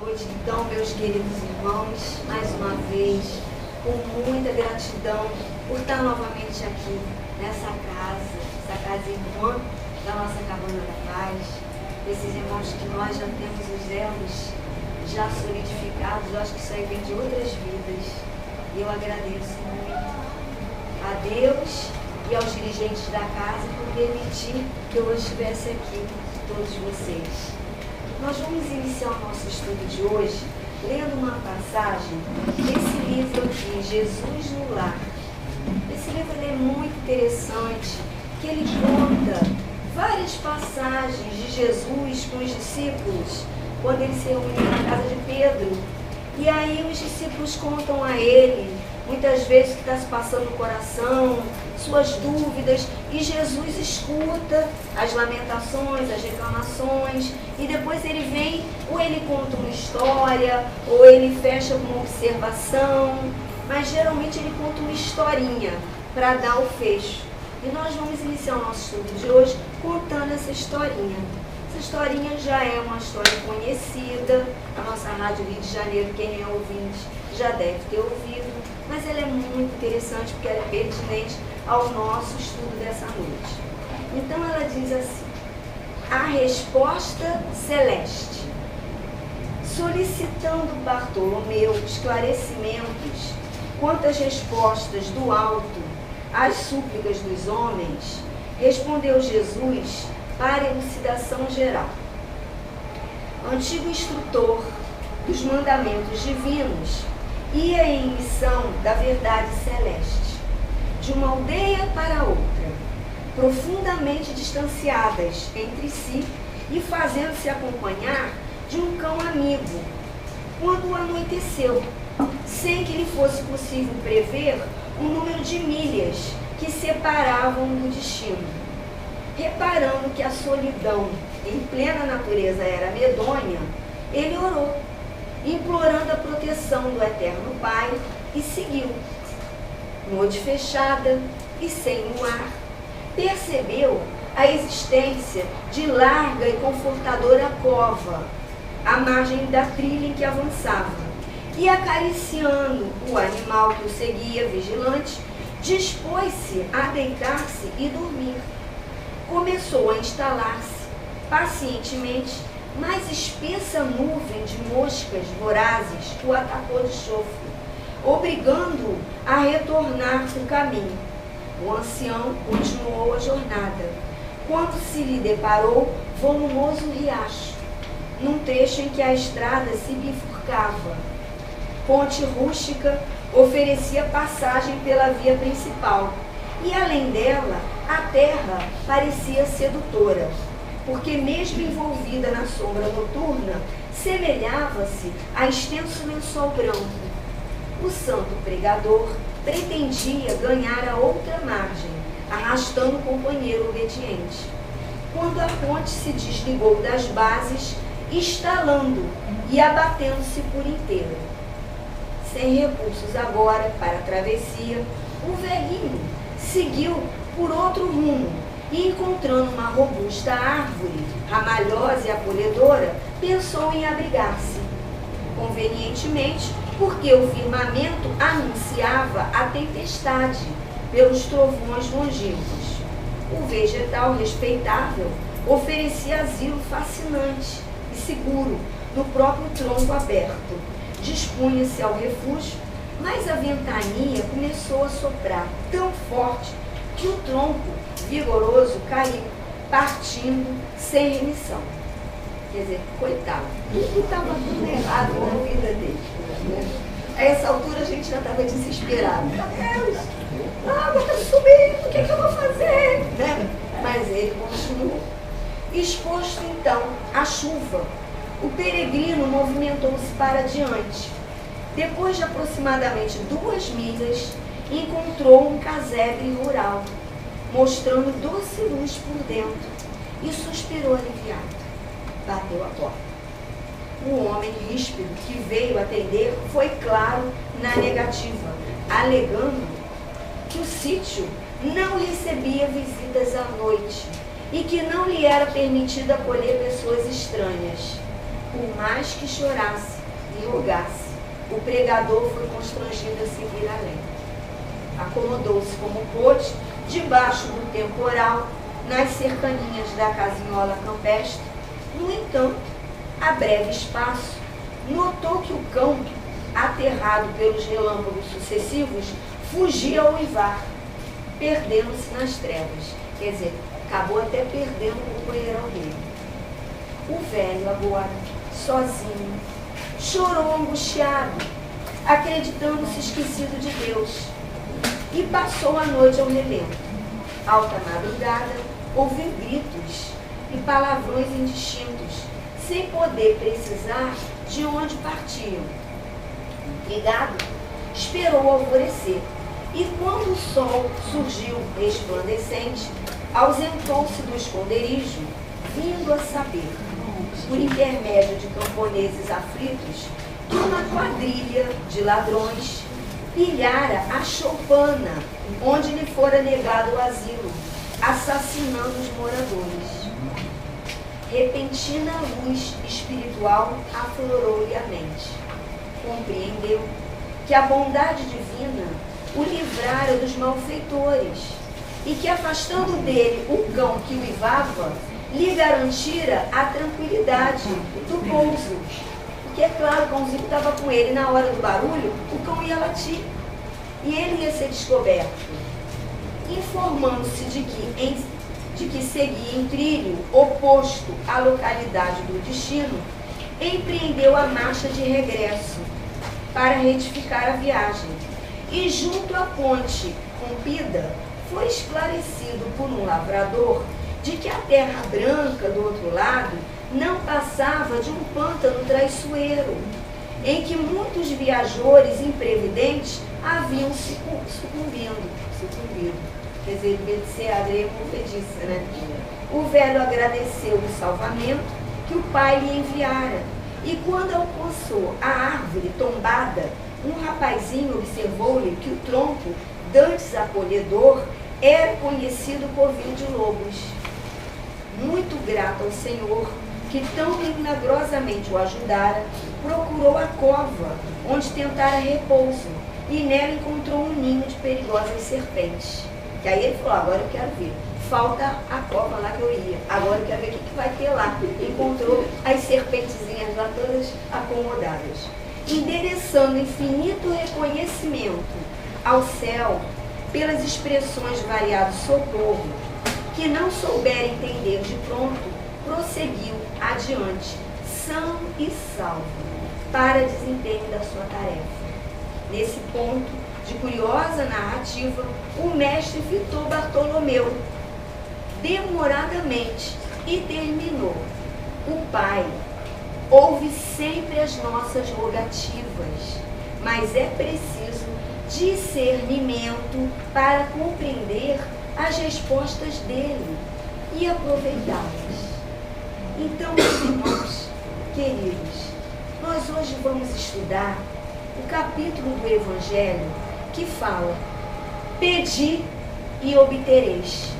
noite, então, meus queridos irmãos, mais uma vez, com muita gratidão por estar novamente aqui, nessa casa, essa casa irmã da nossa Cabana da Paz, esses irmãos que nós já temos os elos já solidificados, eu acho que isso aí vem de outras vidas, e eu agradeço muito a Deus e aos dirigentes da casa por permitir que eu estivesse aqui, todos vocês. Nós vamos iniciar o nosso estudo de hoje lendo uma passagem desse livro aqui, Jesus no Lar. Esse livro é muito interessante, que ele conta várias passagens de Jesus com os discípulos, quando ele se reuniu na casa de Pedro. E aí os discípulos contam a ele, muitas vezes, o que está se passando no coração, suas dúvidas, e Jesus escuta as lamentações, as reclamações, e depois ele vem, ou ele conta uma história, ou ele fecha com uma observação, mas geralmente ele conta uma historinha para dar o fecho. E nós vamos iniciar o nosso estudo de hoje contando essa historinha. Essa historinha já é uma história conhecida, a nossa Rádio Rio de Janeiro, quem é ouvinte já deve ter ouvido, mas ela é muito interessante porque ela é pertinente ao nosso estudo dessa noite. Então ela diz assim: a resposta celeste. Solicitando Bartolomeu esclarecimentos quanto às respostas do alto às súplicas dos homens, respondeu Jesus para elucidação geral. Antigo instrutor dos mandamentos divinos, ia em missão da verdade celeste, de uma aldeia para outra, profundamente distanciadas entre si e fazendo-se acompanhar de um cão amigo, quando anoiteceu, sem que lhe fosse possível prever o número de milhas que separavam do destino. Reparando que a solidão em plena natureza era medonha, ele orou, implorando a proteção do Eterno Pai, e seguiu. Noite fechada e sem luar, percebeu a existência de larga e confortadora cova, à margem da trilha em que avançava, e acariciando o animal que o seguia vigilante, dispôs-se a deitar-se e dormir. Começou a instalar-se, pacientemente, mais espessa nuvem de moscas vorazes o atacou de chofre, obrigando-o a retornar o caminho. O ancião continuou a jornada, quando se lhe deparou volumoso riacho, num trecho em que a estrada se bifurcava. Ponte rústica oferecia passagem pela via principal, e além dela, a terra parecia sedutora, porque mesmo envolvida na sombra noturna, semelhava-se a extenso lençol branco. O santo pregador pretendia ganhar a outra margem, arrastando o companheiro obediente, quando a ponte se desligou das bases, estalando e abatendo-se por inteiro. Sem recursos agora para a travessia, o velhinho seguiu por outro rumo e, encontrando uma robusta árvore, ramalhosa e acolhedora, pensou em abrigar-se. Convenientemente, porque o firmamento anunciava a tempestade pelos trovões longínquos. O vegetal respeitável oferecia asilo fascinante e seguro no próprio tronco aberto. Dispunha-se ao refúgio, mas a ventania começou a soprar tão forte que o tronco vigoroso caiu, partindo sem remissão. Quer dizer, coitado, estava tudo errado na vida dele. Né? A essa altura a gente já estava desesperado. Meu Deus, a água está subindo, o que eu vou fazer? Né? Mas ele continuou. Exposto então à chuva, o peregrino movimentou-se para diante. Depois de aproximadamente 2 milhas, encontrou um casebre rural, mostrando doce luz por dentro, e suspirou aliviado. Bateu a porta. O homem ríspido que veio atender foi claro na negativa, alegando que o sítio não recebia visitas à noite e que não lhe era permitido acolher pessoas estranhas. Por mais que chorasse, e rogasse. O pregador foi constrangido a seguir além. Acomodou-se como pôde, debaixo do temporal, nas cercanias da casinhola campestre. No entanto, a breve espaço, notou que o cão, aterrado pelos relâmpagos sucessivos, fugia ao uivar, perdendo-se nas trevas. Quer dizer, acabou até perdendo o companheirão dele. O velho, agora, sozinho, chorou angustiado, acreditando-se esquecido de Deus, e passou a noite ao relento. Alta madrugada, ouviu gritos e palavrões indistintos, sem poder precisar de onde partiam. Intrigado, esperou o alvorecer, e quando o sol surgiu resplandecente, ausentou-se do esconderijo, vindo a saber, por intermédio de camponeses aflitos, que uma quadrilha de ladrões pilhara a choupana onde lhe fora negado o asilo, assassinando os moradores. Repentina luz espiritual aflorou-lhe a mente. Compreendeu que a bondade divina o livrara dos malfeitores e que, afastando dele o cão que uivava, lhe garantira a tranquilidade do pouso. Porque, é claro, o cãozinho estava com ele na hora do barulho, o cão ia latir e ele ia ser descoberto. Informando-se de que seguia em trilho oposto à localidade do destino, empreendeu a marcha de regresso para retificar a viagem. E junto à ponte rompida, foi esclarecido por um lavrador de que a terra branca do outro lado não passava de um pântano traiçoeiro, em que muitos viajores imprevidentes haviam sucumbido. Quer dizer, em vez de ser areia movediça, né? O velho agradeceu o salvamento que o pai lhe enviara, e quando alcançou a árvore tombada, um rapazinho observou-lhe que o tronco, dantes acolhedor, era conhecido por vinho de lobos. Muito grato ao Senhor, que tão milagrosamente o ajudara, procurou a cova, onde tentara repouso, e nela encontrou um ninho de perigosas serpentes. Que aí ele falou, agora eu quero ver. Falta a cova lá que eu ia. Agora eu quero ver o que vai ter lá. Encontrou as serpentezinhas lá todas acomodadas. Endereçando infinito reconhecimento ao céu pelas expressões de variado socorro, que não souber entender de pronto, prosseguiu adiante, são e salvo, para desempenho da sua tarefa. Nesse ponto de curiosa narrativa, o mestre fitou Bartolomeu demoradamente e terminou. O Pai ouve sempre as nossas rogativas, mas é preciso discernimento para compreender as respostas dele e aproveitá-las. Então, meus irmãos queridos, nós hoje vamos estudar o capítulo do Evangelho que fala: pedi e obtereis.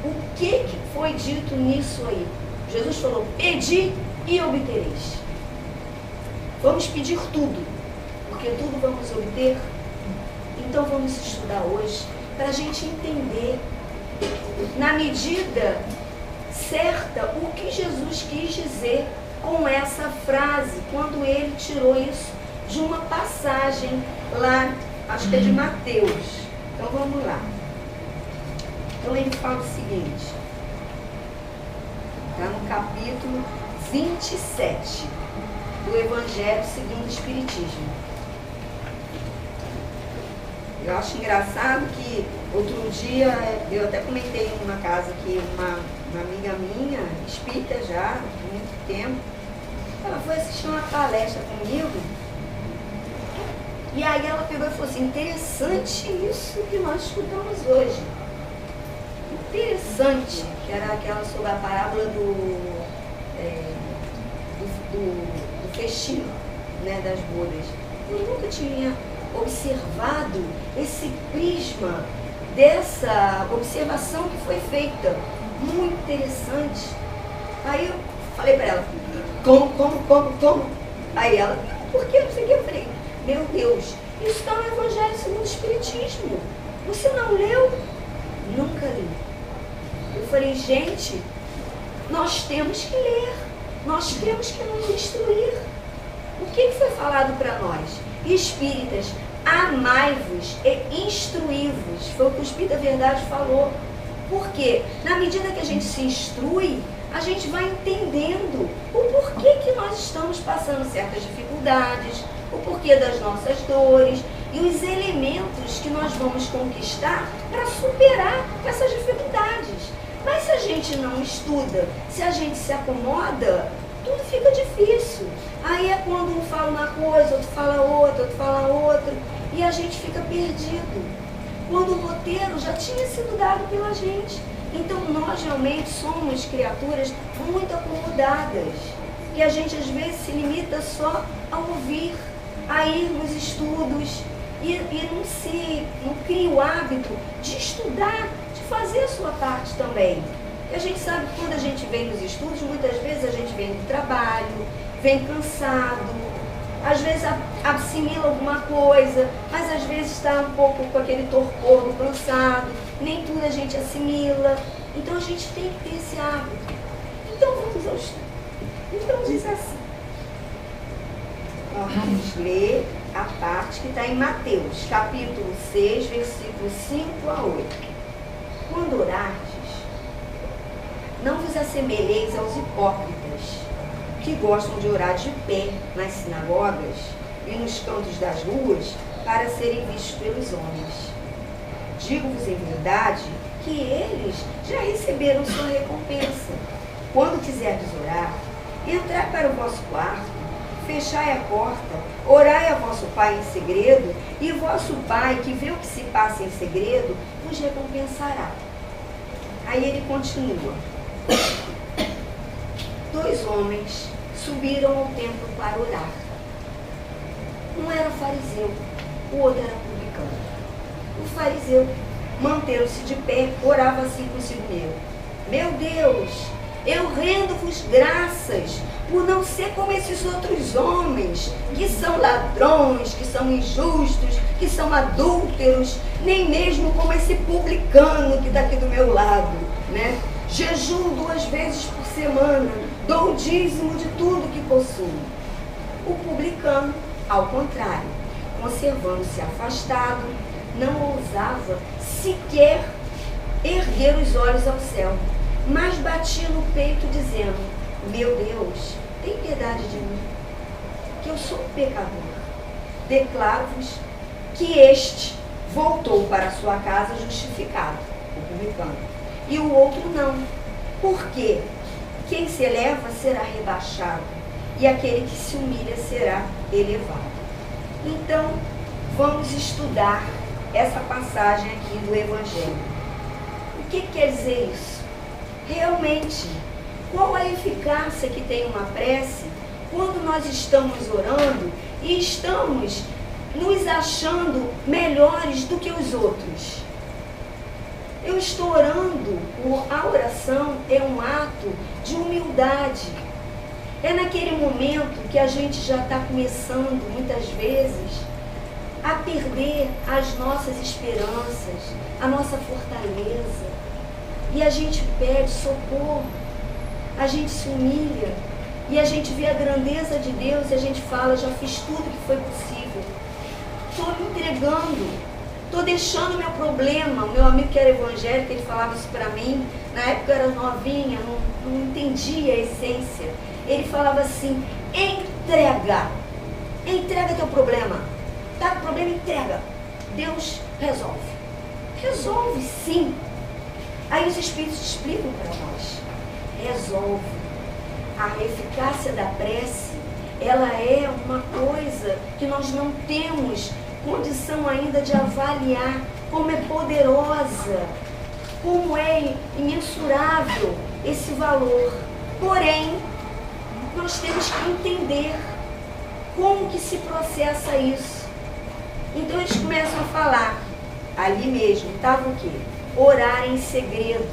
O que foi dito nisso aí? Jesus falou: pedi e obtereis. Vamos pedir tudo, porque tudo vamos obter. Então vamos estudar hoje para a gente entender, na medida certa, o que Jesus quis dizer com essa frase, quando ele tirou isso de uma passagem lá, acho que é de Mateus. Então vamos lá. Então ele fala o seguinte, está no capítulo 27 do Evangelho segundo o Espiritismo. Eu acho engraçado que outro dia, eu até comentei em uma casa que uma amiga minha, espírita já, há muito tempo, ela foi assistir uma palestra comigo, e aí ela pegou e falou assim: interessante isso que nós escutamos hoje. Interessante, que era aquela sobre a parábola do festim, né, das bodas. Eu nunca tinha observado esse prisma dessa observação que foi feita. Muito interessante. Aí eu falei para ela: Como? Aí ela, por que? Não sei o que. Eu falei, meu Deus, isso está no Evangelho segundo o Espiritismo. Você não leu? Nunca li. Eu falei, gente, nós temos que ler. Nós temos que nos instruir. O que foi falado para nós? Espíritas, amai-vos e instruí-vos. Foi o que o Espírito da Verdade falou. Por quê? Na medida que a gente se instrui, a gente vai entendendo o porquê que nós estamos passando certas dificuldades, o porquê das nossas dores e os elementos que nós vamos conquistar para superar essas dificuldades. Mas se a gente não estuda, se a gente se acomoda, tudo fica difícil. Aí é quando um fala uma coisa, outro fala outra, outro fala outra, e a gente fica perdido. Quando o roteiro já tinha sido dado pela gente. Então nós realmente somos criaturas muito acomodadas. E a gente às vezes se limita só a ouvir, a ir nos estudos e não cria o hábito de estudar, de fazer a sua parte também. E a gente sabe que quando a gente vem nos estudos, muitas vezes a gente vem do trabalho, vem cansado, às vezes assimila alguma coisa, mas às vezes está um pouco com aquele torpor do cansado, nem tudo a gente assimila. Então a gente tem que ter esse hábito. Então vamos ao estudo. Então diz assim. Nós vamos ler a parte que está em Mateus, capítulo 6, versículos 5 a 8. Quando orardes, não vos assemelheis aos hipócritas, que gostam de orar de pé nas sinagogas e nos cantos das ruas para serem vistos pelos homens. Digo-vos em verdade que eles já receberam sua recompensa. Quando quiserdes orar, entrai para o vosso quarto, fechai a porta, orai a vosso Pai em segredo, e vosso Pai, que vê o que se passa em segredo, vos recompensará. Aí ele continua. 2 homens subiram ao templo para orar. Um era fariseu, o outro era publicano. O fariseu, mantendo-se de pé, orava assim consigo mesmo. Meu Deus, eu rendo-vos graças por não ser como esses outros homens, que são ladrões, que são injustos, que são adúlteros, nem mesmo como esse publicano que está aqui do meu lado, né? Jejuo 2 vezes por semana, dou o dízimo de tudo que possuo. O publicano, ao contrário, conservando-se afastado, não ousava sequer erguer os olhos ao céu, mas batia no peito dizendo, meu Deus, tem piedade de mim, que eu sou um pecador. Declaro-vos que este voltou para sua casa justificado, o publicano, e o outro não. Por quê? Quem se eleva será rebaixado, e aquele que se humilha será elevado. Então, vamos estudar essa passagem aqui do Evangelho. O que quer dizer isso? Realmente, qual a eficácia que tem uma prece quando nós estamos orando e estamos nos achando melhores do que os outros? Eu estou orando, a oração é um ato de humildade. É naquele momento que a gente já está começando, muitas vezes, a perder as nossas esperanças, a nossa fortaleza. E a gente pede socorro, a gente se humilha, e a gente vê a grandeza de Deus e a gente fala, já fiz tudo que foi possível. Estou me entregando. Estou deixando o meu problema. O meu amigo que era evangélico, ele falava isso para mim. Na época eu era novinha, não entendia a essência. Ele falava assim, entrega. Entrega teu problema. Tá com problema, entrega. Deus resolve. Resolve sim. Aí os Espíritos explicam para nós. Resolve. A eficácia da prece, ela é uma coisa que nós não temos condição ainda de avaliar como é poderosa, como é imensurável esse valor. Porém, nós temos que entender como que se processa isso. Então eles começam a falar, ali mesmo, estava o quê? Orar em segredo.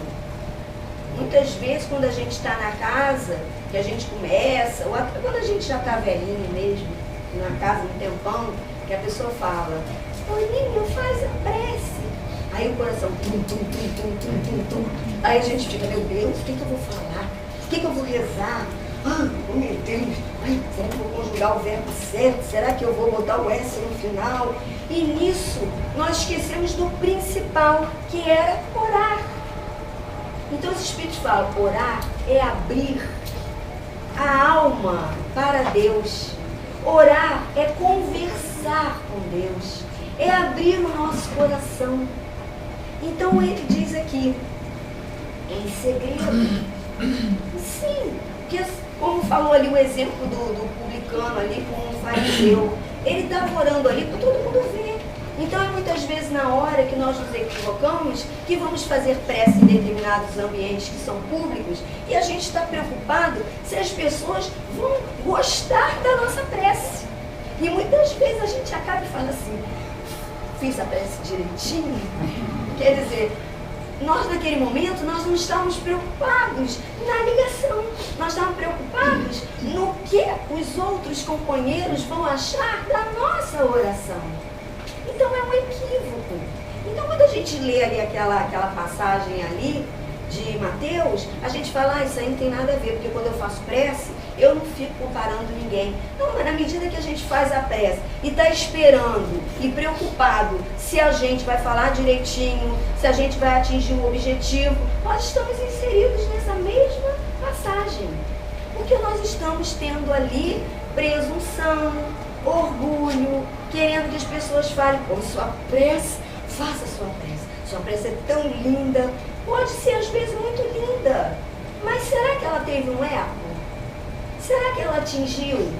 Muitas vezes, quando a gente está na casa, que a gente começa, ou até quando a gente já está velhinho mesmo, na casa um tempão, que a pessoa fala, Toninho, faz a prece. Aí o coração, tum, tum, tum, tum, tum, tum, tum. Aí a gente fica, meu Deus, o que eu vou falar? O que eu vou rezar? Oh meu Deus, ai, será que eu vou conjugar o verbo certo? Será que eu vou botar o S no final? E nisso, nós esquecemos do principal, que era orar. Então os Espíritos falam, orar é abrir a alma para Deus. Orar é conversar com Deus, é abrir o nosso coração. Então ele diz aqui, em segredo. Sim, porque como falou ali o exemplo do publicano ali com o fariseu, ele estava orando ali para todo mundo ver. Então é muitas vezes na hora que nós nos equivocamos, que vamos fazer prece em determinados ambientes que são públicos, e a gente está preocupado se as pessoas vão gostar da nossa prece. E muitas vezes a gente acaba e fala assim, fiz a prece direitinho? Quer dizer, nós naquele momento, nós não estávamos preocupados na ligação. Nós estávamos preocupados no que os outros companheiros vão achar da nossa oração. Então é um equívoco. Então quando a gente lê ali aquela passagem ali de Mateus, a gente fala, isso aí não tem nada a ver, porque quando eu faço prece, eu não fico comparando ninguém. Não, mas na medida que a gente faz a prece e está esperando e preocupado se a gente vai falar direitinho, se a gente vai atingir o objetivo, nós estamos inseridos nessa mesma passagem. Porque nós estamos tendo ali presunção, orgulho, querendo que as pessoas falem, pô, sua prece, faça sua prece. Sua prece é tão linda. Pode ser às vezes muito linda, mas será que ela teve um eco? Será que ela atingiu?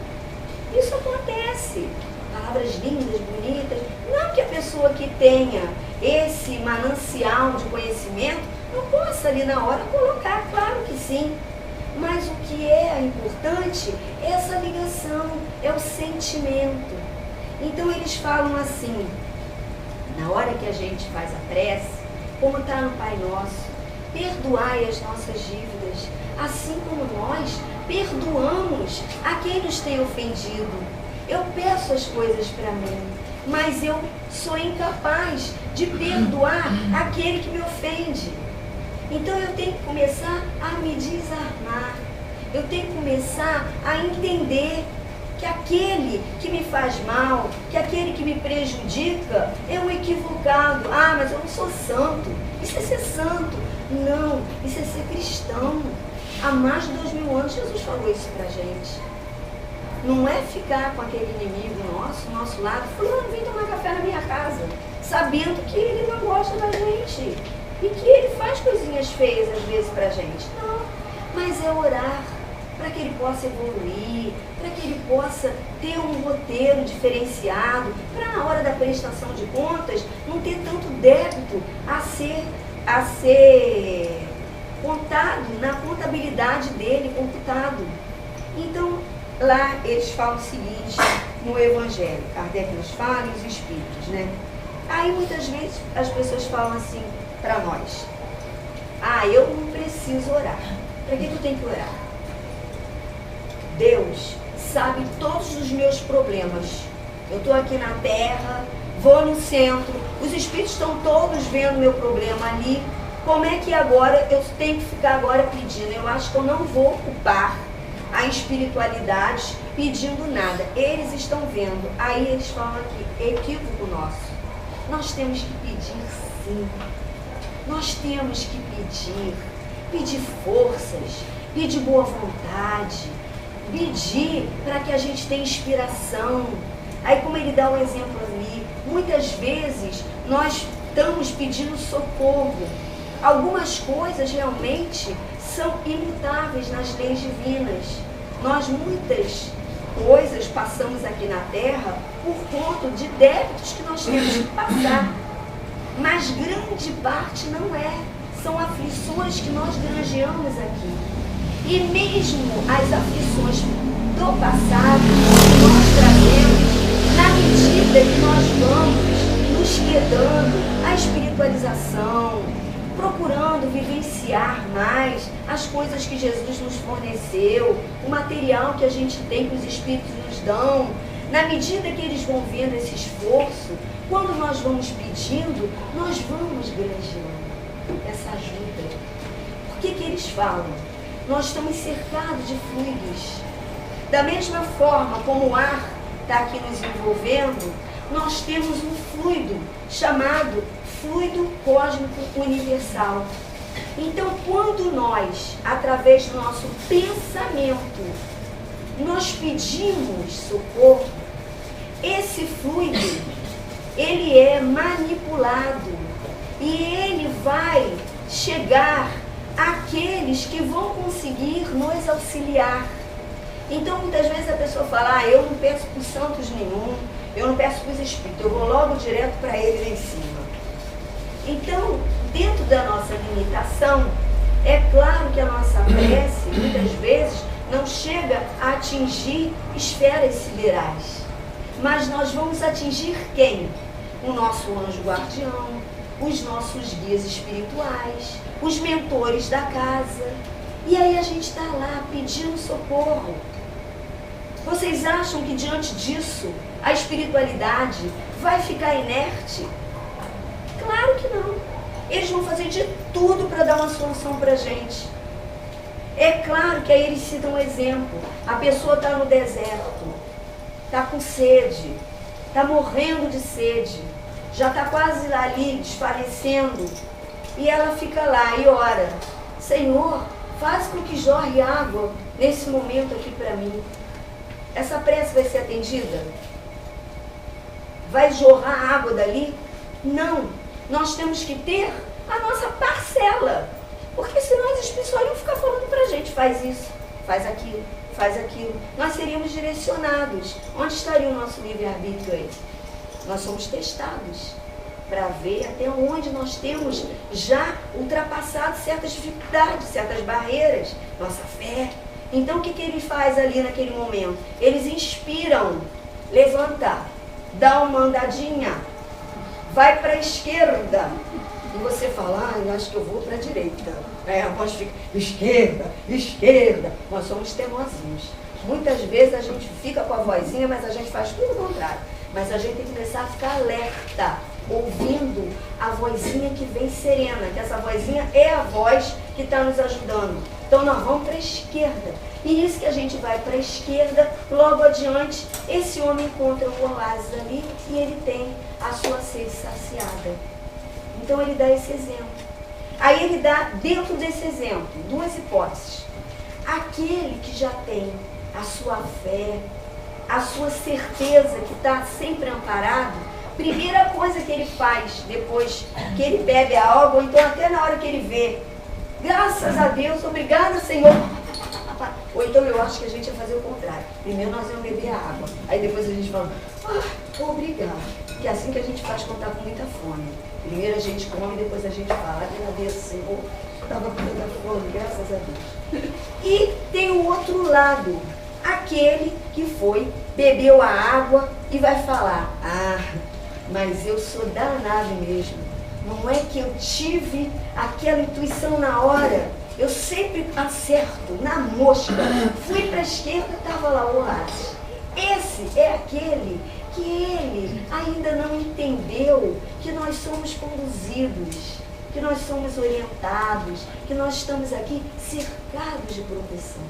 Isso acontece. Palavras lindas, bonitas. Não que a pessoa que tenha esse manancial de conhecimento não possa ali na hora colocar, claro que sim. Mas o que é importante é essa ligação, é o sentimento. Então eles falam assim, na hora que a gente faz a prece, como está no Pai Nosso, perdoai as nossas dívidas, assim como nós perdoamos a quem nos tem ofendido. Eu peço as coisas para mim, mas eu sou incapaz de perdoar aquele que me ofende. Então eu tenho que começar a me desarmar, eu tenho que começar a entender que aquele que me faz mal, que aquele que me prejudica, é um equivocado. Ah, mas eu não sou santo. Isso é ser santo. Não, isso é ser cristão. Há mais de 2000 anos Jesus falou isso pra gente. Não é ficar com aquele inimigo nosso lado, fulano, vem tomar café na minha casa, sabendo que ele não gosta da gente e que ele faz coisinhas feias às vezes pra gente. Não, mas é orar para que ele possa evoluir, para que ele possa ter um roteiro diferenciado, para na hora da prestação de contas não ter tanto débito a ser contado, na contabilidade dele, computado. Então, lá eles falam o seguinte, no Evangelho, Kardec nos fala e os Espíritos, né? Aí muitas vezes as pessoas falam assim para nós, eu não preciso orar. Para que tu tem que orar? Deus sabe todos os meus problemas. Eu estou aqui na Terra, vou no centro, os Espíritos estão todos vendo o meu problema ali. Como é que agora eu tenho que ficar agora pedindo? Eu acho que eu não vou ocupar a espiritualidade pedindo nada. Eles estão vendo. Aí eles falam aqui, equívoco nosso. Nós temos que pedir sim. Nós temos que pedir forças, pedir boa vontade, pedir para que a gente tenha inspiração. Aí como ele dá um exemplo ali, muitas vezes nós estamos pedindo socorro. Algumas coisas realmente são imutáveis nas leis divinas. Nós muitas coisas passamos aqui na Terra por conta de débitos que nós temos que passar. Mas grande parte não é. São aflições que nós granjeamos aqui. E mesmo as aflições do passado que nós trazemos, na medida que nós vamos nos quedando a espiritualização, procurando vivenciar mais as coisas que Jesus nos forneceu, o material que a gente tem, que os Espíritos nos dão. Na medida que eles vão vendo esse esforço, quando nós vamos pedindo, nós vamos granjeando essa ajuda. Por que eles falam? Nós estamos cercados de fluidos. Da mesma forma como o ar está aqui nos envolvendo, nós temos um fluido chamado fluido cósmico universal. Então, quando nós, através do nosso pensamento, nós pedimos socorro, esse fluido, ele é manipulado e ele vai chegar àqueles que vão conseguir nos auxiliar. Então, muitas vezes a pessoa fala, eu não peço para os santos nenhum, eu não peço para os espíritos, eu vou logo direto para ele lá em cima. Então, dentro da nossa limitação, é claro que a nossa prece, muitas vezes, não chega a atingir esferas siderais. Mas nós vamos atingir quem? O nosso anjo guardião, os nossos guias espirituais, os mentores da casa. E aí a gente está lá pedindo socorro. Vocês acham que diante disso a espiritualidade vai ficar inerte? Claro que não. Eles vão fazer de tudo para dar uma solução para a gente. É claro que aí eles citam um exemplo. A pessoa está no deserto, está com sede, está morrendo de sede, já está quase ali desfalecendo. E ela fica lá e ora, Senhor, faz com que jorre água nesse momento aqui para mim. Essa prece vai ser atendida? Vai jorrar água dali? Não. Nós temos que ter a nossa parcela. Porque senão as pessoas iam ficar falando pra gente, faz isso, faz aquilo, faz aquilo. Nós seríamos direcionados. Onde estaria o nosso livre-arbítrio aí? Nós somos testados para ver até onde nós temos já ultrapassado certas dificuldades, certas barreiras, nossa fé. Então o que ele faz ali naquele momento? Eles inspiram, levanta, dá uma andadinha, vai para a esquerda. E você fala, eu acho que eu vou para a direita. Aí a voz fica, esquerda, esquerda. Nós somos teimosinhos. Muitas vezes a gente fica com a vozinha, mas a gente faz tudo o contrário. Mas a gente tem que começar a ficar alerta, ouvindo a vozinha que vem serena, que essa vozinha é a voz que está nos ajudando. Então nós vamos para a esquerda. E isso que a gente vai para a esquerda, logo adiante, esse homem encontra o oásis ali e ele tem a sua sede saciada. Então ele dá esse exemplo. Aí ele dá, dentro desse exemplo, duas hipóteses. Aquele que já tem a sua fé, a sua certeza que está sempre amparado, primeira coisa que ele faz depois que ele bebe a água, ou então até na hora que ele vê, graças a Deus, obrigada, Senhor. Ou então eu acho que a gente ia fazer o contrário. Primeiro nós íamos beber a água. Aí depois a gente fala, obrigado. Que é assim que a gente faz quando está com muita fome. Primeiro a gente come, depois a gente fala, agradeço, Senhor, estava com muita fome, graças a Deus. E tem o outro lado, aquele que foi, bebeu a água e vai falar, mas eu sou danado mesmo. Não é que eu tive aquela intuição na hora, eu sempre acerto, na mosca. Fui para a esquerda, estava lá o oásis. Esse é aquele que ele ainda não entendeu que nós somos conduzidos, que nós somos orientados, que nós estamos aqui cercados de proteção.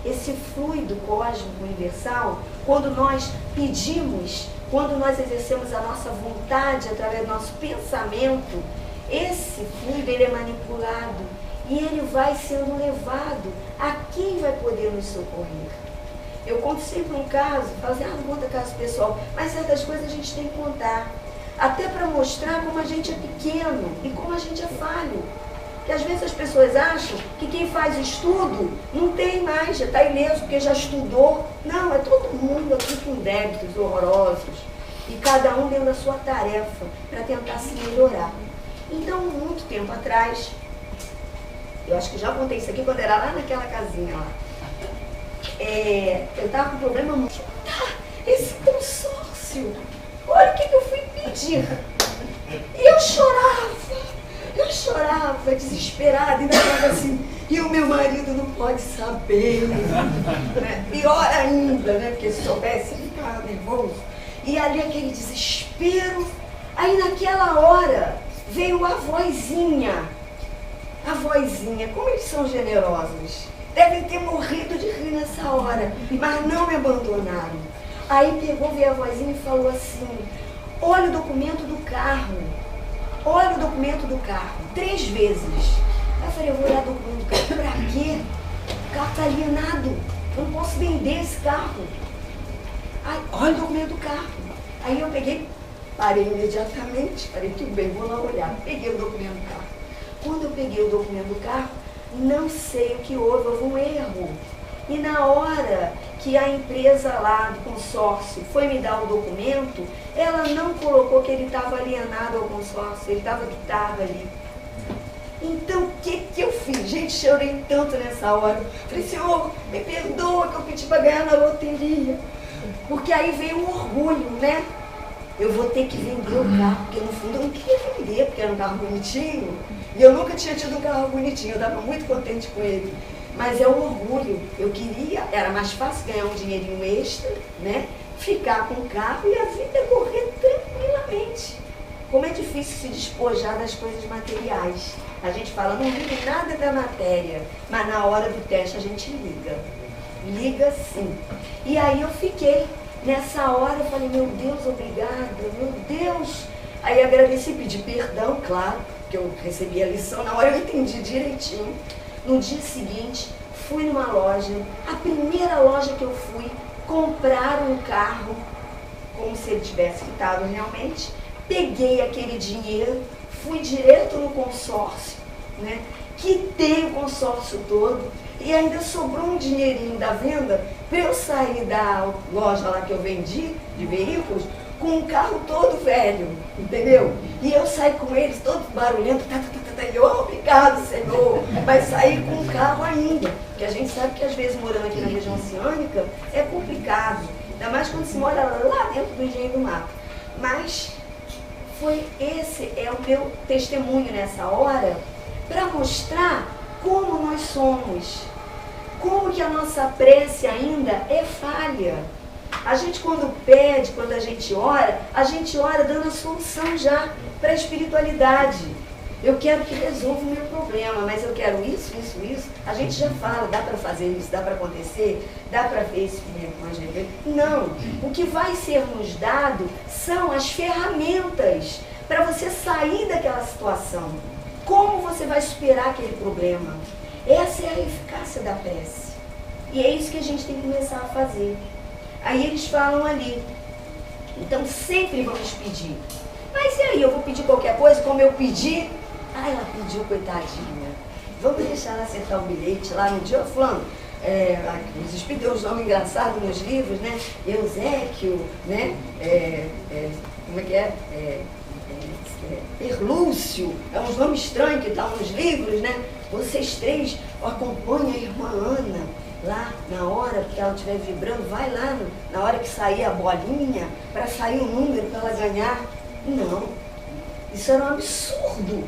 Esse fluido cósmico universal, quando nós pedimos, quando nós exercemos a nossa vontade através do nosso pensamento, esse fluido ele é manipulado e ele vai sendo levado a quem vai poder nos socorrer. Eu conto sempre um caso, falo assim, não conta caso pessoal, mas certas coisas a gente tem que contar. Até para mostrar como a gente é pequeno e como a gente é falho. Porque às vezes as pessoas acham que quem faz estudo não tem mais, já está ileso porque já estudou. Não, é todo mundo aqui com débitos horrorosos. E cada um dentro da sua tarefa para tentar se melhorar. Então, muito tempo atrás, eu acho que já contei isso aqui quando era lá naquela casinha lá. Eu estava com um problema muito. Esse consórcio, olha o que eu fui pedir. E eu chorava. estava desesperada, ainda estava assim, e o meu marido não pode saber, né? Pior ainda, né? Porque se soubesse, ficava nervoso. E ali aquele desespero. Aí naquela hora veio a vozinha, como eles são generosos. Devem ter morrido de rir nessa hora, mas não me abandonaram. Aí pegou, veio a vozinha e falou assim, olha o documento do carro. Olha o documento do carro, 3 vezes. Aí eu falei, eu vou olhar o documento do carro, pra quê? O carro está alienado, eu não posso vender esse carro. Aí, olha o documento do carro. Aí eu peguei, parei imediatamente, falei, tudo bem, vou lá olhar. Peguei o documento do carro. Quando eu peguei o documento do carro, não sei o que houve um erro. E na hora que a empresa lá do consórcio foi me dar o documento, ela não colocou que ele estava alienado ao consórcio, ele estava ali. Então, o que eu fiz? Gente, chorei tanto nessa hora. Falei, Senhor, me perdoa que eu pedi para ganhar na loteria. Porque aí veio o orgulho, né? Eu vou ter que vender o carro, porque no fundo eu não queria vender, porque era um carro bonitinho. E eu nunca tinha tido um carro bonitinho, eu estava muito contente com ele. Mas é o orgulho, eu queria, era mais fácil ganhar um dinheirinho extra, né? Ficar com o carro e a vida correr tranquilamente. Como é difícil se despojar das coisas materiais. A gente fala, não liga nada da matéria, mas na hora do teste a gente liga. Liga sim. E aí eu fiquei, nessa hora eu falei, meu Deus, obrigada, meu Deus. Aí agradeci, pedi perdão, claro, porque eu recebi a lição, na hora eu entendi direitinho. No dia seguinte, fui numa loja, a primeira loja que eu fui, comprar um carro, como se ele tivesse quitado realmente, peguei aquele dinheiro, fui direto no consórcio, né? Quitei o consórcio todo e ainda sobrou um dinheirinho da venda para eu sair da loja lá que eu vendi, de veículos, com um carro todo velho, entendeu? E eu saí com eles todos barulhento, e eu, obrigado, Senhor, mas saí com um carro ainda, porque a gente sabe que às vezes morando aqui na região oceânica é complicado, ainda mais quando se mora lá dentro do engenho do mato. Mas esse é o meu testemunho nessa hora, para mostrar como nós somos, como que a nossa prece ainda é falha. A gente quando pede, quando a gente ora dando a solução já para a espiritualidade. Eu quero que resolva o meu problema, mas eu quero isso. A gente já fala, dá para fazer isso, dá para acontecer, dá para ver isso com a gente. Não, o que vai ser nos dado são as ferramentas para você sair daquela situação. Como você vai superar aquele problema? Essa é a eficácia da prece. E é isso que a gente tem que começar a fazer. Aí eles falam ali, então sempre vamos pedir. Mas e aí, eu vou pedir qualquer coisa, como eu pedi? Ah, ela pediu, coitadinha. Vamos deixar ela acertar o bilhete lá no dia, fulano. Os espíritos dão uns nomes engraçados nos livros, né? Euséquio, né? Como é que é? Perlúcio, é uns nomes estranhos que estão nos livros, né? Vocês 3 acompanham a irmã Ana lá na hora que ela estiver vibrando, vai lá na hora que sair a bolinha, para sair o número para ela ganhar. Não, isso era um absurdo.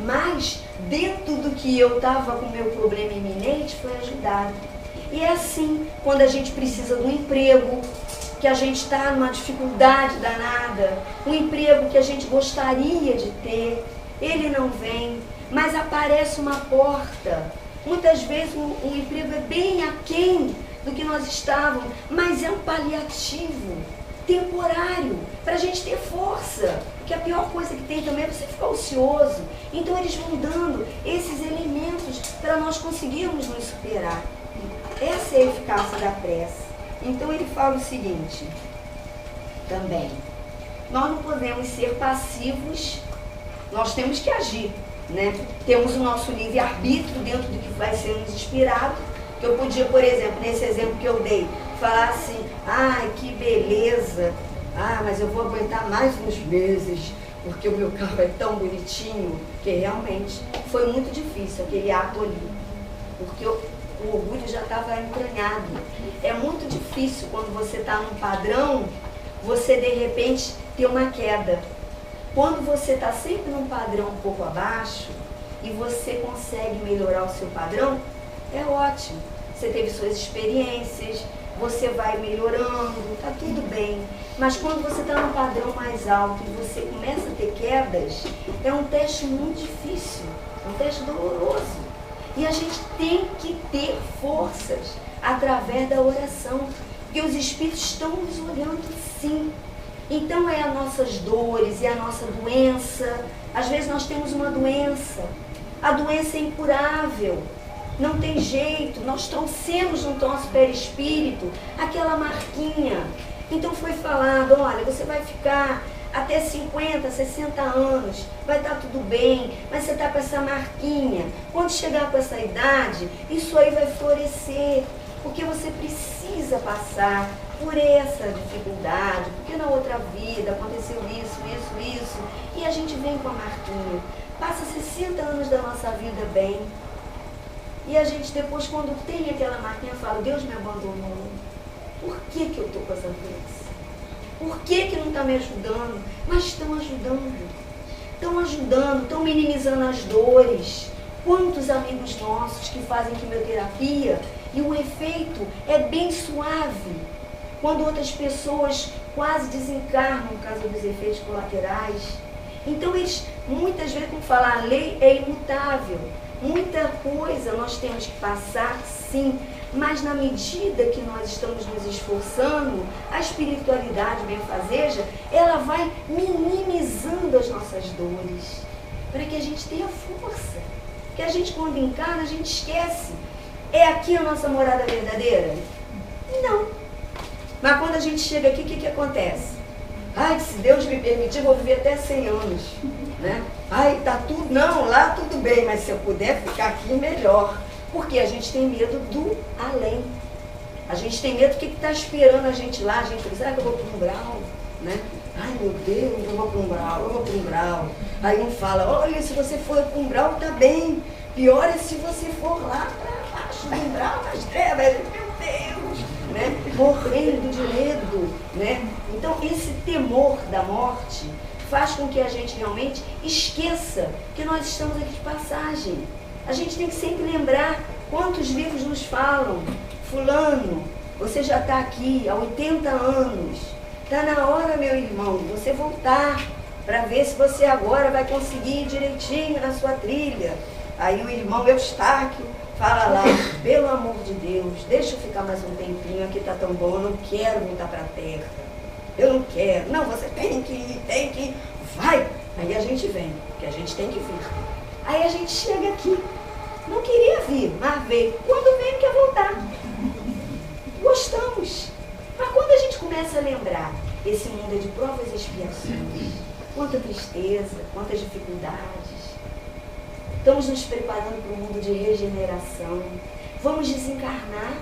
Mas dentro do que eu estava com o meu problema iminente, foi ajudado. E é assim, quando a gente precisa de um emprego, que a gente está numa dificuldade danada, um emprego que a gente gostaria de ter, ele não vem, mas aparece uma porta. Muitas vezes o emprego é bem aquém do que nós estávamos, mas é um paliativo, temporário, para a gente ter força. Porque a pior coisa que tem também é você ficar ocioso. Então eles vão dando esses elementos para nós conseguirmos nos superar. Essa é a eficácia da prece. Então ele fala o seguinte, também, nós não podemos ser passivos, nós temos que agir, né? Temos o nosso livre-arbítrio dentro do que vai ser nos inspirado, que eu podia, por exemplo, nesse exemplo que eu dei, falar assim, ai, que beleza, mas eu vou aguentar mais uns meses, porque o meu carro é tão bonitinho, que realmente foi muito difícil aquele ato ali, porque o orgulho já estava entranhado. É muito difícil quando você está num padrão, você de repente ter uma queda. Quando você está sempre num padrão um pouco abaixo, e você consegue melhorar o seu padrão, é ótimo. Você teve suas experiências, você vai melhorando, tá tudo bem. Mas quando você está num padrão mais alto e você começa a ter quedas, é um teste muito difícil, é um teste doloroso. E a gente tem que ter forças através da oração, porque os Espíritos estão nos olhando sim. Então é as nossas dores, é a nossa doença. Às vezes nós temos uma doença, a doença é incurável. Não tem jeito, nós trouxemos no nosso perispírito aquela marquinha. Então foi falado, olha, você vai ficar até 50, 60 anos, vai estar tudo bem, mas você está com essa marquinha. Quando chegar com essa idade, isso aí vai florescer, porque você precisa passar por essa dificuldade, porque na outra vida aconteceu isso, e a gente vem com a marquinha. Passa 60 anos da nossa vida bem. E a gente depois, quando tem aquela marquinha, fala, Deus me abandonou. Por que eu estou com essa doença? Por que não está me ajudando? Mas estão ajudando. Estão minimizando as dores. Quantos amigos nossos que fazem quimioterapia e o efeito é bem suave. Quando outras pessoas quase desencarnam por causa dos efeitos colaterais. Então eles, muitas vezes, como falar, a lei é imutável. Muita coisa nós temos que passar, sim, mas na medida que nós estamos nos esforçando, a espiritualidade benfazeja, ela vai minimizando as nossas dores, para que a gente tenha força. Porque a gente, quando encarna, a gente esquece. É aqui a nossa morada verdadeira? Não. Mas quando a gente chega aqui, o que acontece? Ai, se Deus me permitir, vou viver até 100 anos, né? Ai, tá tudo, não, lá tudo bem, mas se eu puder ficar aqui, melhor. Porque a gente tem medo do além. A gente tem medo do que está esperando a gente lá. A gente pensa, será que eu vou para um umbral? Né? Ai, meu Deus, eu vou para um umbral. Aí um fala, olha, se você for para o umbral, tá bem. Pior é se você for lá para baixo do umbral, nas trevas, meu Deus, né? Morrendo de medo, né? Então, esse temor da morte faz com que a gente realmente esqueça que nós estamos aqui de passagem. A gente tem que sempre lembrar quantos livros nos falam. Fulano, você já está aqui há 80 anos. Está na hora, meu irmão, de você voltar para ver se você agora vai conseguir ir direitinho na sua trilha. Aí o irmão Eustáquio fala lá, pelo amor de Deus, deixa eu ficar mais um tempinho, aqui está tão bom, eu não quero voltar para a terra. Eu não quero. Não, você tem que ir, vai. Aí a gente vem, porque a gente tem que vir. Aí a gente chega aqui. Não queria vir, mas veio. Quando veio, quer voltar. Gostamos. Mas quando a gente começa a lembrar, esse mundo é de provas e expiações, quanta tristeza, quantas dificuldades. Estamos nos preparando para um mundo de regeneração. Vamos desencarnar,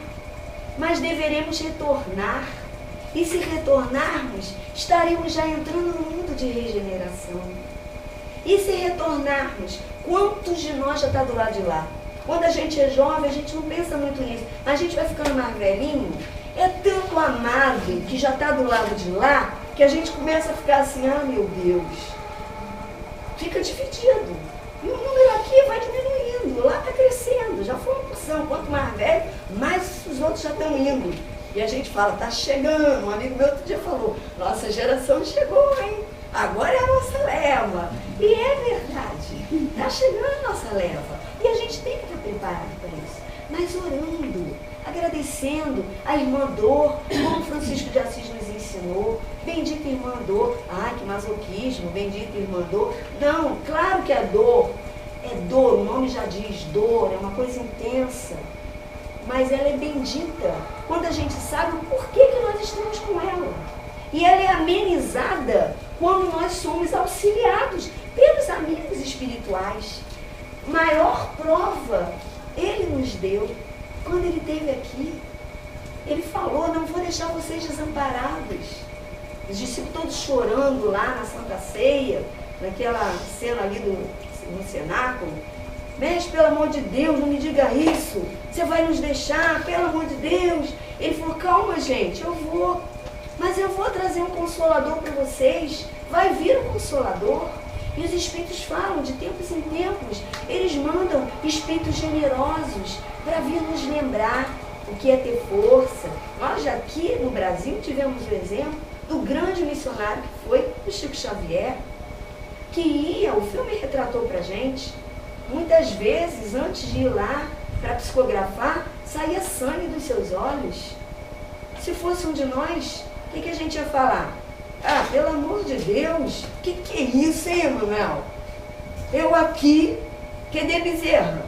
mas deveremos retornar. E se retornarmos, estaremos já entrando no mundo de regeneração. E se retornarmos, quantos de nós já está do lado de lá? Quando a gente é jovem, a gente não pensa muito nisso. Mas a gente vai ficando mais velhinho, é tanto amado que já está do lado de lá, que a gente começa a ficar assim, ah, meu Deus, fica dividido. E o número aqui vai diminuindo, lá está crescendo, já foi uma porção. Quanto mais velho, mais os outros já estão indo. E a gente fala, está chegando. Um amigo meu outro dia falou, nossa geração chegou, hein? Agora é a nossa leva. E é verdade, está chegando a nossa leva. E a gente tem que estar preparado para isso. Mas orando, agradecendo a irmã Dor, como Francisco de Assis nos ensinou. Bendita irmã Dor. Ai, que masoquismo, bendita irmã Dor. Não, claro que a dor é dor, o nome já diz dor, é uma coisa intensa. Mas ela é bendita quando a gente sabe o porquê que nós estamos com ela. E ela é amenizada quando nós somos auxiliados pelos amigos espirituais. Maior prova ele nos deu quando ele esteve aqui. Ele falou, não vou deixar vocês desamparados. Os discípulos todos chorando lá na Santa Ceia, naquela cena ali no cenáculo. Mestre, pelo amor de Deus, não me diga isso. Você vai nos deixar, pelo amor de Deus. Ele falou, calma gente, eu vou. Mas eu vou trazer um consolador para vocês. Vai vir o consolador. E os espíritos falam, de tempos em tempos, eles mandam espíritos generosos para vir nos lembrar o que é ter força. Nós aqui no Brasil tivemos o exemplo do grande missionário que foi o Chico Xavier, que ia, o filme retratou para a gente, muitas vezes antes de ir lá para psicografar, saía sangue dos seus olhos. Se fosse um de nós, o que a gente ia falar? Ah, pelo amor de Deus, que é isso, hein, Emanuel? Eu aqui, cadê Bezerra?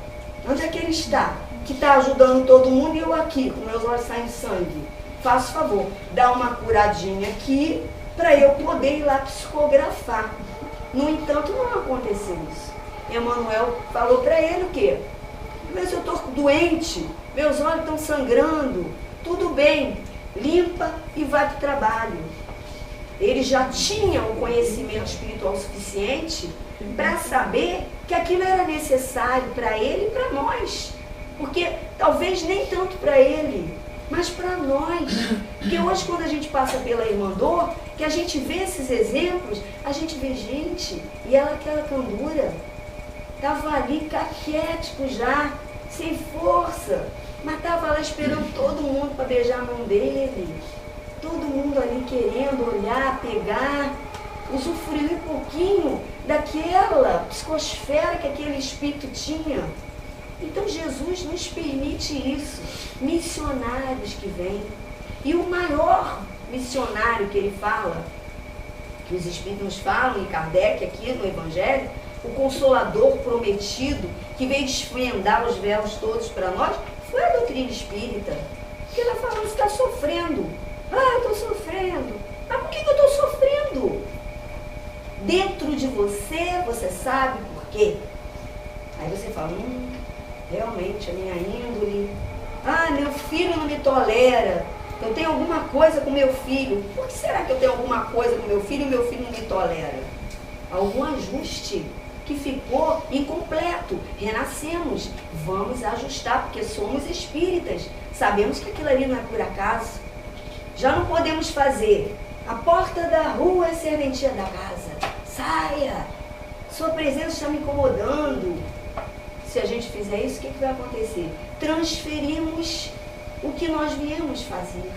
Onde é que ele está? Que está ajudando todo mundo e eu aqui, com meus olhos saindo sangue. Faça favor, dá uma curadinha aqui para eu poder ir lá psicografar. No entanto, não aconteceu isso. Emanuel falou para ele o quê? Mas eu estou doente, meus olhos estão sangrando, tudo bem, limpa e vai para o trabalho. Ele já tinha um conhecimento espiritual suficiente para saber que aquilo era necessário para ele e para nós. Porque talvez nem tanto para ele, mas para nós. Porque hoje, quando a gente passa pela Irmandor, que a gente vê esses exemplos, a gente vê gente, e ela aquela candura, estava ali caquético já, sem força, mas estava lá esperando todo mundo para beijar a mão dele. Todo mundo ali querendo olhar, pegar, usufruir um pouquinho daquela psicosfera que aquele espírito tinha. Então Jesus nos permite isso, missionários que vêm. E o maior missionário que ele fala, que os espíritos nos falam, e Kardec aqui no Evangelho, o Consolador prometido, que veio desfrendar os véus todos para nós, foi a doutrina espírita. Porque ela fala, você está sofrendo. Ah, eu estou sofrendo. Mas por que eu estou sofrendo? Dentro de você, você sabe por quê. Aí você fala, realmente, a minha índole. Ah, meu filho não me tolera. Eu tenho alguma coisa com meu filho. Por que será que eu tenho alguma coisa com meu filho e meu filho não me tolera? Algum ajuste que ficou incompleto. Renascemos. Vamos ajustar, porque somos espíritas. Sabemos que aquilo ali não é por acaso. Já não podemos fazer. A porta da rua é serventia da casa. Saia. Sua presença está me incomodando. Se a gente fizer isso, o que vai acontecer? Transferimos o que nós viemos fazer.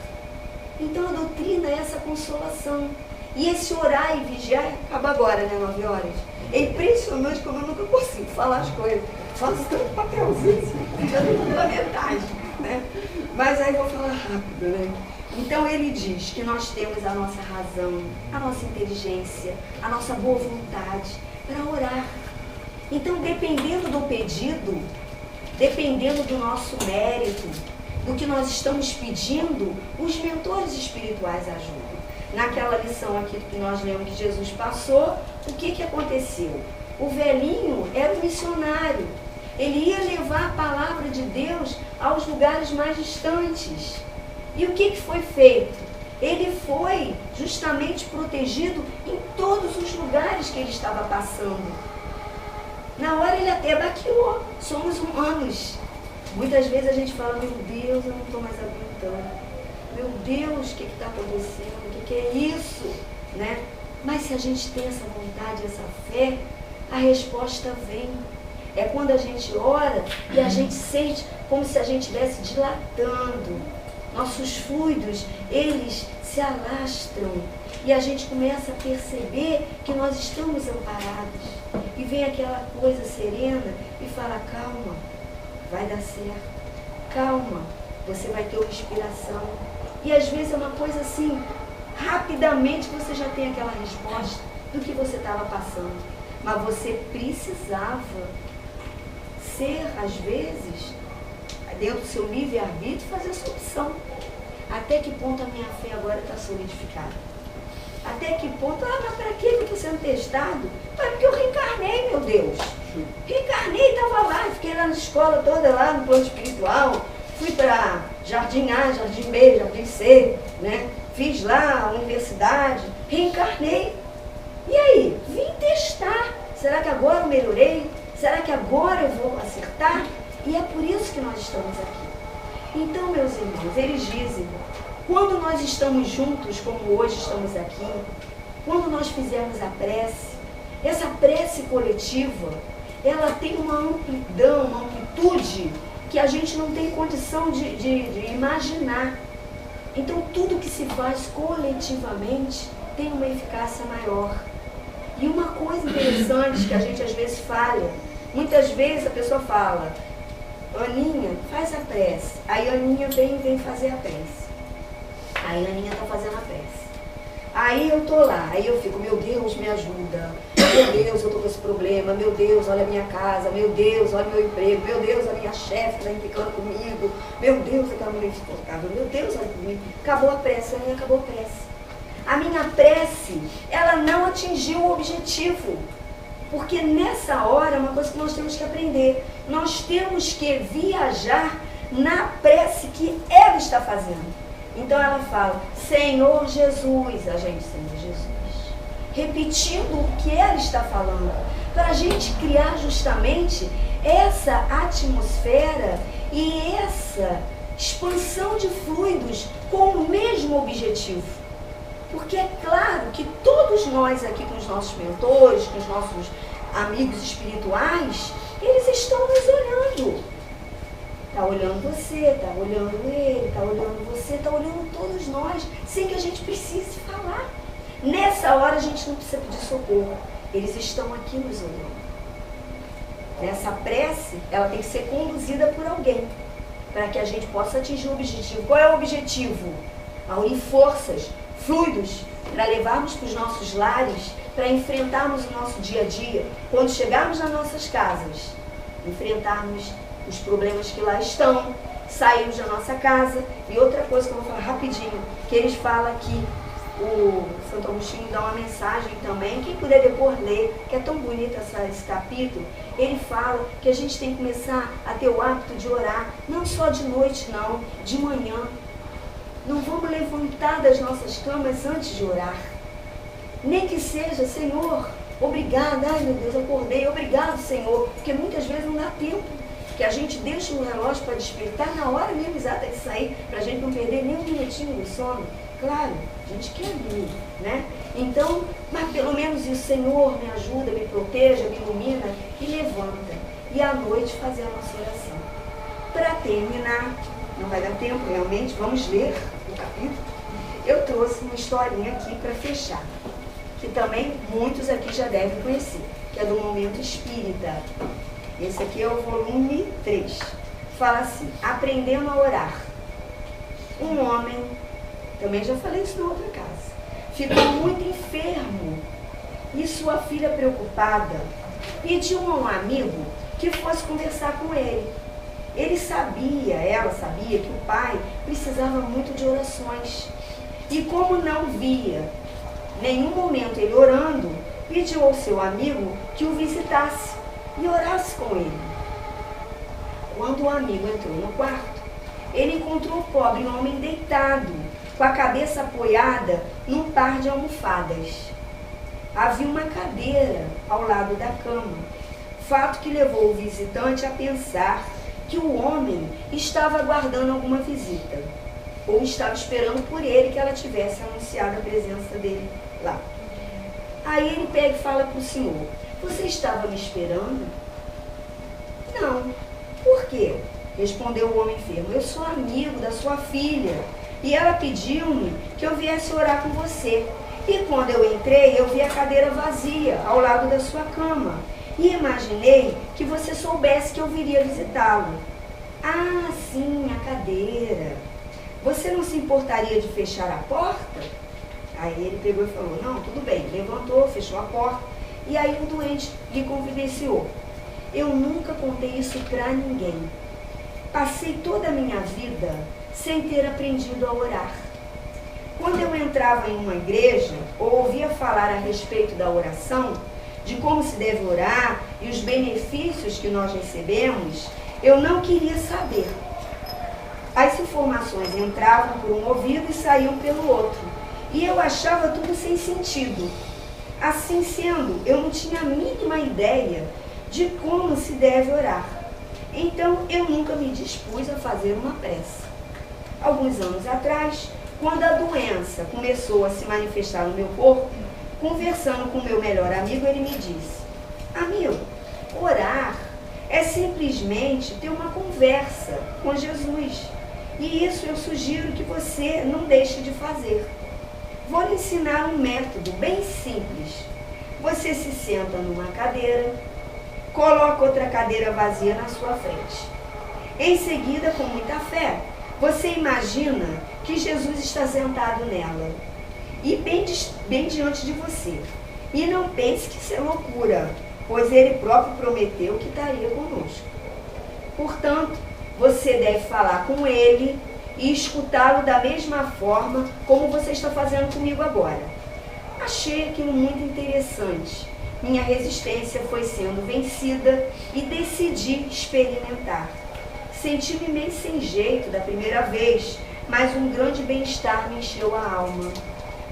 Então a doutrina é essa consolação. E esse orar e vigiar acaba agora, né, 9 horas. É impressionante como eu nunca consigo falar as coisas. Faço tanto papelzinho, já não pela metade, né? Mas aí eu vou falar rápido, né? Então ele diz que nós temos a nossa razão, a nossa inteligência, a nossa boa vontade para orar. Então, dependendo do pedido, dependendo do nosso mérito, do que nós estamos pedindo, os mentores espirituais ajudam. Naquela lição aqui que nós lemos que Jesus passou, o que aconteceu? O velhinho era um missionário. Ele ia levar a palavra de Deus aos lugares mais distantes. E o que foi feito? Ele foi justamente protegido em todos os lugares que ele estava passando. Na hora ele até baqueou. Somos humanos. Muitas vezes a gente fala, meu Deus, eu não estou mais aguentando. Meu Deus, o que está acontecendo? O que é isso? Né? Mas se a gente tem essa vontade, essa fé, a resposta vem. É quando a gente ora e a gente sente como se a gente estivesse dilatando. Nossos fluidos, eles se alastram e a gente começa a perceber que nós estamos amparados. E vem aquela coisa serena e fala, calma, vai dar certo. Calma, você vai ter uma inspiração. E às vezes é uma coisa assim, rapidamente você já tem aquela resposta do que você estava passando. Mas você precisava ser, às vezes, dentro do seu livre-arbítrio, fazer essa opção. Até que ponto a minha fé agora está solidificada? Até que ponto, mas para que eu estou sendo testado? Mas porque eu reencarnei, meu Deus. Reencarnei, estava lá, fiquei lá na escola toda, lá no plano espiritual. Fui para Jardim A, Jardim B, Jardim C, né? Fiz lá a universidade, reencarnei. E aí? Vim testar. Será que agora eu melhorei? Será que agora eu vou acertar? E é por isso que nós estamos aqui. Então, meus irmãos, eles dizem, quando nós estamos juntos, como hoje estamos aqui, quando nós fizermos a prece, Essa prece coletiva, ela tem uma amplidão, uma amplitude que a gente não tem condição de imaginar. Então, tudo que se faz coletivamente tem uma eficácia maior. E uma coisa interessante que a gente às vezes falha, muitas vezes a pessoa fala, Aninha, faz a prece. Aí a Aninha vem fazer a prece. Aí a Aninha está fazendo a prece. Aí eu tô lá, aí eu fico, meu Deus, me ajuda. Meu Deus, eu tô com esse problema. Meu Deus, olha a minha casa. Meu Deus, olha o meu emprego. Meu Deus, a minha chefe está implicando comigo. Meu Deus, aquela mulher insuportável. Meu Deus, olha comigo. Acabou a prece, a Aninha acabou a prece. A minha prece, ela não atingiu o objetivo. Porque nessa hora é uma coisa que nós temos que aprender. Nós temos que viajar na prece que ela está fazendo. Então ela fala, Senhor Jesus, a gente, Senhor Jesus, repetindo o que ela está falando, para a gente criar justamente essa atmosfera e essa expansão de fluidos com o mesmo objetivo. Porque é claro que todos nós aqui com os nossos mentores, com os nossos amigos espirituais, eles estão nos olhando. Está olhando você, está olhando ele, está olhando você, está olhando todos nós, sem que a gente precise falar. Nessa hora a gente não precisa pedir socorro. Eles estão aqui nos olhando. Nessa prece, ela tem que ser conduzida por alguém, para que a gente possa atingir o objetivo. Qual é o objetivo? A unir forças, fluidos, para levarmos para os nossos lares, para enfrentarmos o nosso dia a dia. Quando chegarmos nas nossas casas, enfrentarmos os problemas que lá estão, saímos da nossa casa. E outra coisa que eu vou falar rapidinho, que eles falam aqui, o Santo Agostinho dá uma mensagem também, quem puder depois ler, que é tão bonito esse capítulo, ele fala que a gente tem que começar a ter o hábito de orar, não só de noite não, de manhã. Não vamos levantar das nossas camas antes de orar. Nem que seja, Senhor, obrigado, ai meu Deus, acordei, obrigado Senhor, porque muitas vezes não dá tempo, que a gente deixa o relógio para despertar na hora mesmo exata de sair, para a gente não perder nem um minutinho do sono. Claro, a gente quer dormir, né? Então, mas pelo menos isso, Senhor, me ajuda, me proteja, me ilumina e levanta. E à noite fazer a nossa oração. Para terminar, não vai dar tempo realmente, vamos ler o capítulo. Eu trouxe uma historinha aqui para fechar, que também muitos aqui já devem conhecer, que é do Momento Espírita. Esse aqui é o volume 3. Fala assim, aprendendo a orar. Um homem, também já falei isso na outra casa, ficou muito enfermo e sua filha, preocupada, pediu a um amigo que fosse conversar com ele. Ela sabia que o pai precisava muito de orações. E como não via nenhum momento ele orando, pediu ao seu amigo que o visitasse e orasse com ele. Quando o amigo entrou no quarto, ele encontrou o pobre homem deitado, com a cabeça apoiada num par de almofadas. Havia uma cadeira ao lado da cama, fato que levou o visitante a pensar que o homem estava aguardando alguma visita, ou estava esperando por ele que ela tivesse anunciado a presença dele lá. Aí ele pega e fala para o senhor, você estava me esperando? Não. Por quê? Respondeu o homem enfermo, eu sou amigo da sua filha, e ela pediu-me que eu viesse orar com você. E quando eu entrei, eu vi a cadeira vazia, ao lado da sua cama. E imaginei que você soubesse que eu viria visitá-lo. Ah, sim, a cadeira. Você não se importaria de fechar a porta? Aí ele pegou e falou, não, tudo bem. Levantou, fechou a porta. E aí o doente lhe confidenciou. Eu nunca contei isso para ninguém. Passei toda a minha vida sem ter aprendido a orar. Quando eu entrava em uma igreja ou ouvia falar a respeito da oração, de como se deve orar e os benefícios que nós recebemos, eu não queria saber. As informações entravam por um ouvido e saíam pelo outro, e eu achava tudo sem sentido. Assim sendo, eu não tinha a mínima ideia de como se deve orar. Então, eu nunca me dispus a fazer uma prece. Alguns anos atrás, quando a doença começou a se manifestar no meu corpo, Conversando com meu melhor amigo, ele me disse: amigo, orar é simplesmente ter uma conversa com Jesus. E isso eu sugiro que você não deixe de fazer. Vou lhe ensinar um método bem simples. Você se senta numa cadeira, coloca outra cadeira vazia na sua frente. Em seguida, com muita fé, você imagina que Jesus está sentado nela e bem diante de você. E não pense que isso é loucura, pois ele próprio prometeu que estaria conosco. Portanto, você deve falar com ele e escutá-lo da mesma forma como você está fazendo comigo agora. Achei aquilo muito interessante. Minha resistência foi sendo vencida e decidi experimentar. Senti-me meio sem jeito da primeira vez, mas um grande bem-estar me encheu a alma.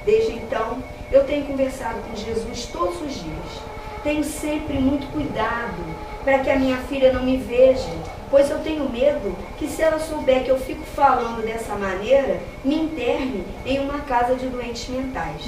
Desde então, eu tenho conversado com Jesus todos os dias. Tenho sempre muito cuidado para que a minha filha não me veja, pois eu tenho medo que, se ela souber que eu fico falando dessa maneira, me interne em uma casa de doentes mentais.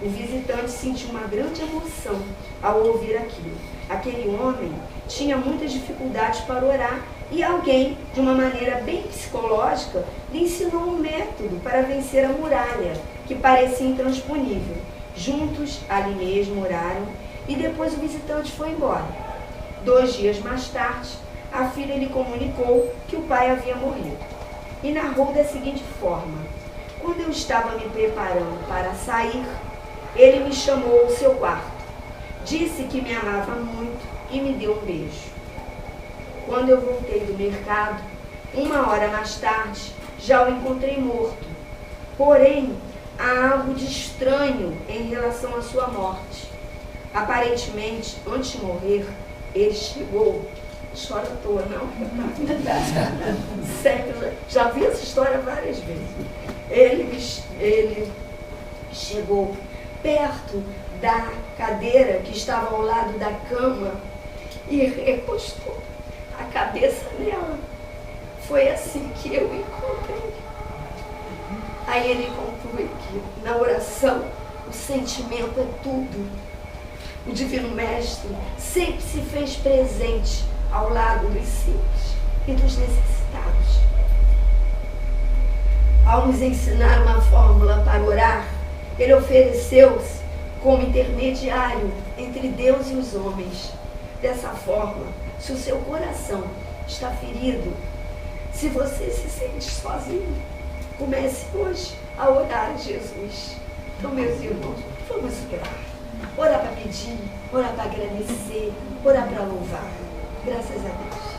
O visitante sentiu uma grande emoção ao ouvir aquilo. Aquele homem tinha muitas dificuldades para orar e alguém, de uma maneira bem psicológica, lhe ensinou um método para vencer a muralha, que parecia intransponível. Juntos, ali mesmo, oraram e depois o visitante foi embora. 2 dias mais tarde, a filha lhe comunicou que o pai havia morrido e narrou da seguinte forma: quando eu estava me preparando para sair, ele me chamou ao seu quarto, disse que me amava muito e me deu um beijo. Quando eu voltei do mercado, 1 hora mais tarde, já o encontrei morto. Porém, há algo de estranho em relação à sua morte. Aparentemente, antes de morrer, ele chegou. Chora à toa, não? Sério, já vi essa história várias vezes. Ele chegou perto da cadeira que estava ao lado da cama e recostou a cabeça nela. Foi assim que eu encontrei. Aí ele conclui que na oração o sentimento é tudo. O Divino Mestre sempre se fez presente ao lado dos simples e dos necessitados. Ao nos ensinar uma fórmula para orar, ele ofereceu-se como intermediário entre Deus e os homens. Dessa forma, se o seu coração está ferido, se você se sente sozinho, comece hoje a orar a Jesus. Então, meus irmãos, vamos orar. Orar para pedir, orar para agradecer, orar para louvar. Graças a Deus.